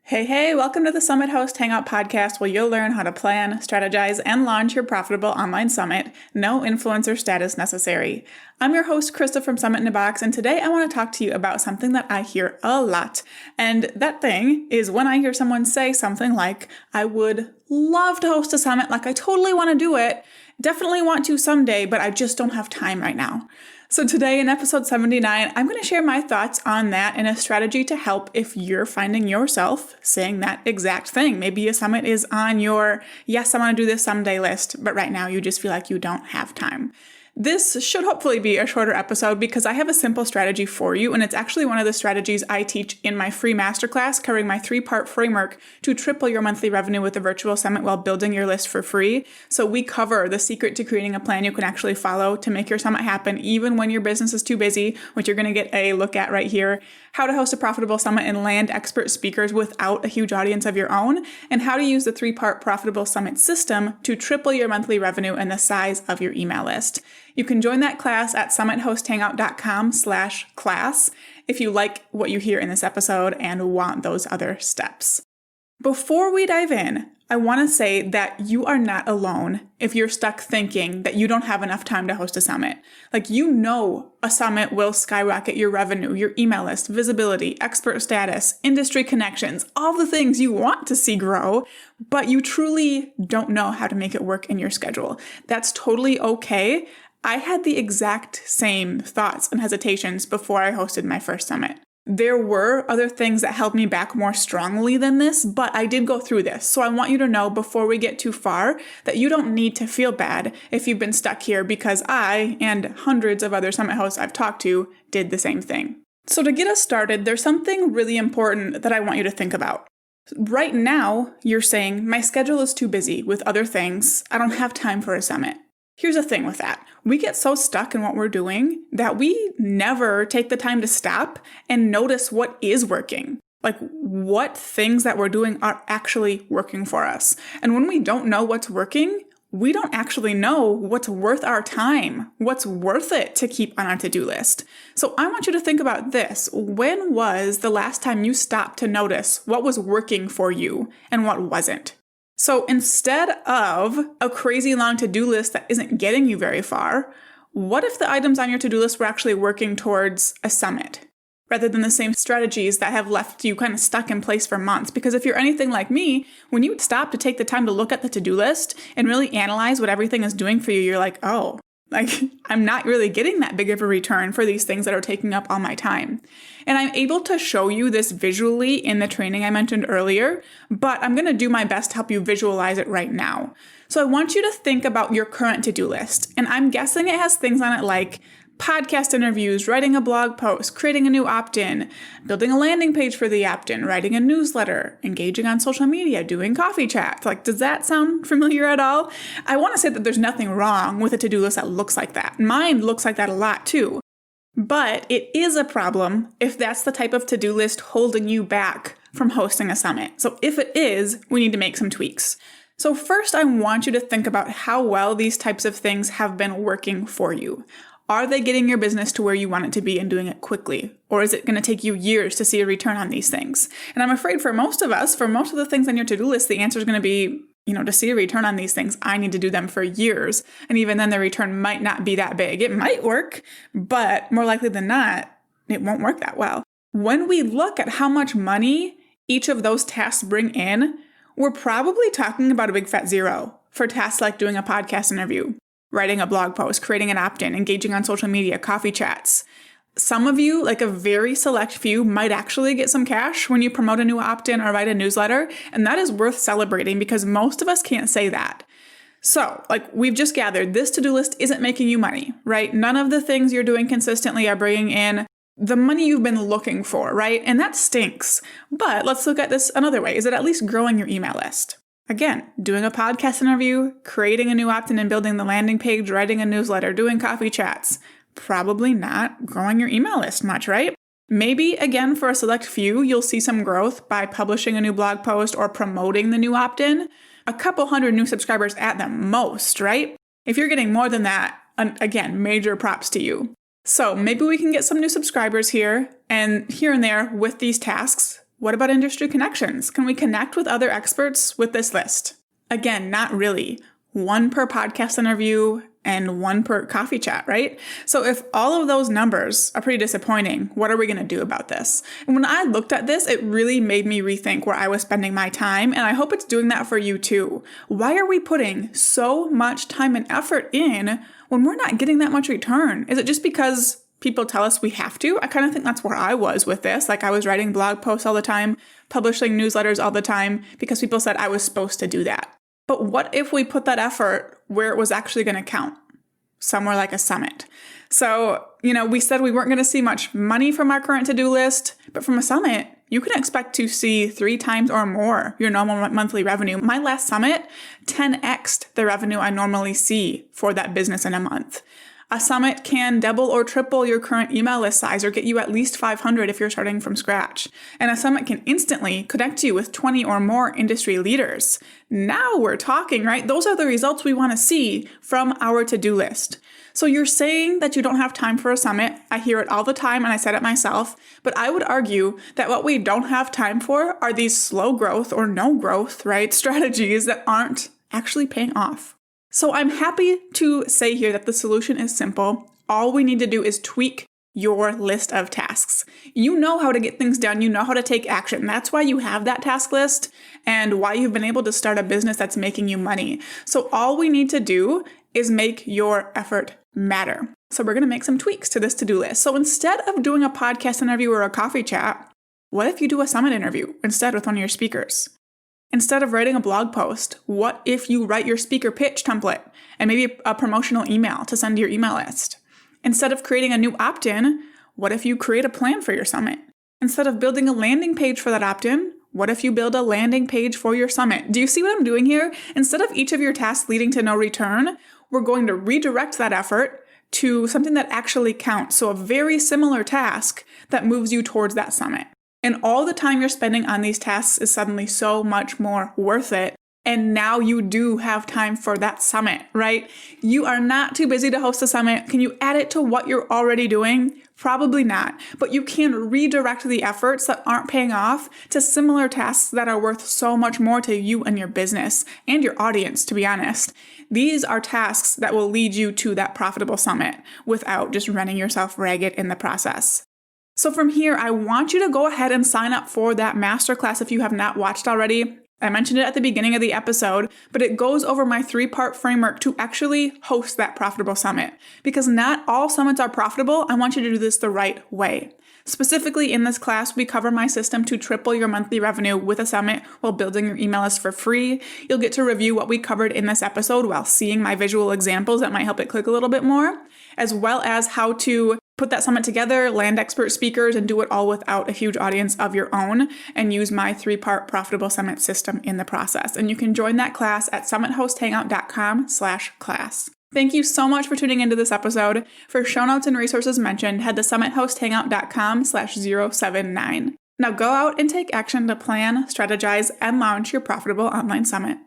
Hey, welcome to the Summit Host Hangout podcast where you'll learn how to plan, strategize, and launch your profitable online summit. No influencer status necessary. I'm your host, Krista from Summit in a Box, and today I want to talk to you about something that I hear a lot. And that thing is when I hear someone say something like, I would love to host a summit, like I totally want to do it, definitely want to someday, but I just don't have time right now. So today in episode 79, I'm going to share my thoughts on that and a strategy to help if you're finding yourself saying that exact thing. Maybe a summit is on your, yes, I want to do this someday list, but right now you just feel like you don't have time. This should hopefully be a shorter episode because I have a simple strategy for you, and it's actually one of the strategies I teach in my free masterclass covering my 3-part framework to triple your monthly revenue with a virtual summit while building your list for free. So we cover the secret to creating a plan you can actually follow to make your summit happen even when your business is too busy, which you're going to get a look at right here, how to host a profitable summit and land expert speakers without a huge audience of your own, and how to use the 3-part profitable summit system to triple your monthly revenue and the size of your email list. You can join that class at summithosthangout.com/class if you like what you hear in this episode and want those other steps. Before we dive in, I want to say that you are not alone if you're stuck thinking that you don't have enough time to host a summit. Like, you know, a summit will skyrocket your revenue, your email list, visibility, expert status, industry connections, all the things you want to see grow, but you truly don't know how to make it work in your schedule. That's totally okay. I had the exact same thoughts and hesitations before I hosted my first summit. There were other things that held me back more strongly than this, but I did go through this. So I want you to know before we get too far that you don't need to feel bad if you've been stuck here, because I and hundreds of other summit hosts I've talked to did the same thing. So to get us started, there's something really important that I want you to think about. Right now, you're saying, my schedule is too busy with other things. I don't have time for a summit. Here's the thing with that. We get so stuck in what we're doing that we never take the time to stop and notice what is working. Like, what things that we're doing are actually working for us. And when we don't know what's working, we don't actually know what's worth our time, what's worth it to keep on our to-do list. So I want you to think about this. When was the last time you stopped to notice what was working for you and what wasn't? So instead of a crazy long to-do list that isn't getting you very far, what if the items on your to-do list were actually working towards a summit rather than the same strategies that have left you kind of stuck in place for months? Because if you're anything like me, when you stop to take the time to look at the to-do list and really analyze what everything is doing for you, you're like, oh, I'm not really getting that big of a return for these things that are taking up all my time. And I'm able to show you this visually in the training I mentioned earlier, but I'm going to do my best to help you visualize it right now. So I want you to think about your current to-do list. And I'm guessing it has things on it like podcast interviews, writing a blog post, creating a new opt-in, building a landing page for the opt-in, writing a newsletter, engaging on social media, doing coffee chats. Like, does that sound familiar at all? I want to say that there's nothing wrong with a to-do list that looks like that. Mine looks like that a lot too. But it is a problem if that's the type of to-do list holding you back from hosting a summit. So if it is, we need to make some tweaks. So first, I want you to think about how well these types of things have been working for you. Are they getting your business to where you want it to be and doing it quickly? Or is it going to take you years to see a return on these things? And I'm afraid for most of us, for most of the things on your to-do list, the answer is going to be, to see a return on these things, I need to do them for years. And even then, the return might not be that big. It might work, but more likely than not, it won't work that well. When we look at how much money each of those tasks bring in, we're probably talking about a big fat zero for tasks like doing a podcast interview, writing a blog post, creating an opt-in, engaging on social media, coffee chats. Some of you, like a very select few, might actually get some cash when you promote a new opt-in or write a newsletter, and that is worth celebrating because most of us can't say that. So, we've just gathered, this to-do list isn't making you money, right? None of the things you're doing consistently are bringing in the money you've been looking for, right? And that stinks. But let's look at this another way. Is it at least growing your email list? Again, doing a podcast interview, creating a new opt-in and building the landing page, writing a newsletter, doing coffee chats. Probably not growing your email list much, right? Maybe, again, for a select few, you'll see some growth by publishing a new blog post or promoting the new opt-in. A couple hundred new subscribers at the most, right? If you're getting more than that, again, major props to you. So maybe we can get some new subscribers here and there with these tasks. What about industry connections? Can we connect with other experts with this list? Again, not really. 1 per podcast interview and 1 per coffee chat, right? So if all of those numbers are pretty disappointing, what are we going to do about this? And when I looked at this, it really made me rethink where I was spending my time, and I hope it's doing that for you too. Why are we putting so much time and effort in when we're not getting that much return? Is it just because people tell us we have to? I kind of think that's where I was with this. Like, I was writing blog posts all the time, publishing newsletters all the time because people said I was supposed to do that. But what if we put that effort where it was actually going to count? Somewhere like a summit. So, we said we weren't going to see much money from our current to-do list, but from a summit, you can expect to see 3 times or more your normal monthly revenue. My last summit 10x'd the revenue I normally see for that business in a month. A summit can double or triple your current email list size or get you at least 500 if you're starting from scratch. And a summit can instantly connect you with 20 or more industry leaders. Now we're talking, right? Those are the results we want to see from our to-do list. So you're saying that you don't have time for a summit. I hear it all the time and I said it myself, but I would argue that what we don't have time for are these slow growth or no growth, right? Strategies that aren't actually paying off. So I'm happy to say here that the solution is simple. All we need to do is tweak your list of tasks. You know how to get things done. You know how to take action. That's why you have that task list and why you've been able to start a business that's making you money. So all we need to do is make your effort matter. So we're going to make some tweaks to this to-do list. So instead of doing a podcast interview or a coffee chat, what if you do a summit interview instead with one of your speakers? Instead of writing a blog post, what if you write your speaker pitch template and maybe a promotional email to send to your email list? Instead of creating a new opt-in, what if you create a plan for your summit? Instead of building a landing page for that opt-in, what if you build a landing page for your summit? Do you see what I'm doing here? Instead of each of your tasks leading to no return, we're going to redirect that effort to something that actually counts. So a very similar task that moves you towards that summit. And all the time you're spending on these tasks is suddenly so much more worth it. And now you do have time for that summit, right? You are not too busy to host a summit. Can you add it to what you're already doing? Probably not. But you can redirect the efforts that aren't paying off to similar tasks that are worth so much more to you and your business and your audience, to be honest. These are tasks that will lead you to that profitable summit without just running yourself ragged in the process. So from here, I want you to go ahead and sign up for that masterclass if you have not watched already. I mentioned it at the beginning of the episode, but it goes over my 3-part framework to actually host that profitable summit. Because not all summits are profitable, I want you to do this the right way. Specifically in this class, we cover my system to triple your monthly revenue with a summit while building your email list for free. You'll get to review what we covered in this episode while seeing my visual examples that might help it click a little bit more, as well as how to put that summit together, land expert speakers, and do it all without a huge audience of your own, and use my 3-part profitable summit system in the process. And you can join that class at summithosthangout.com/class. Thank you so much for tuning into this episode. For show notes and resources mentioned, head to summithosthangout.com/079. Now go out and take action to plan, strategize, and launch your profitable online summit.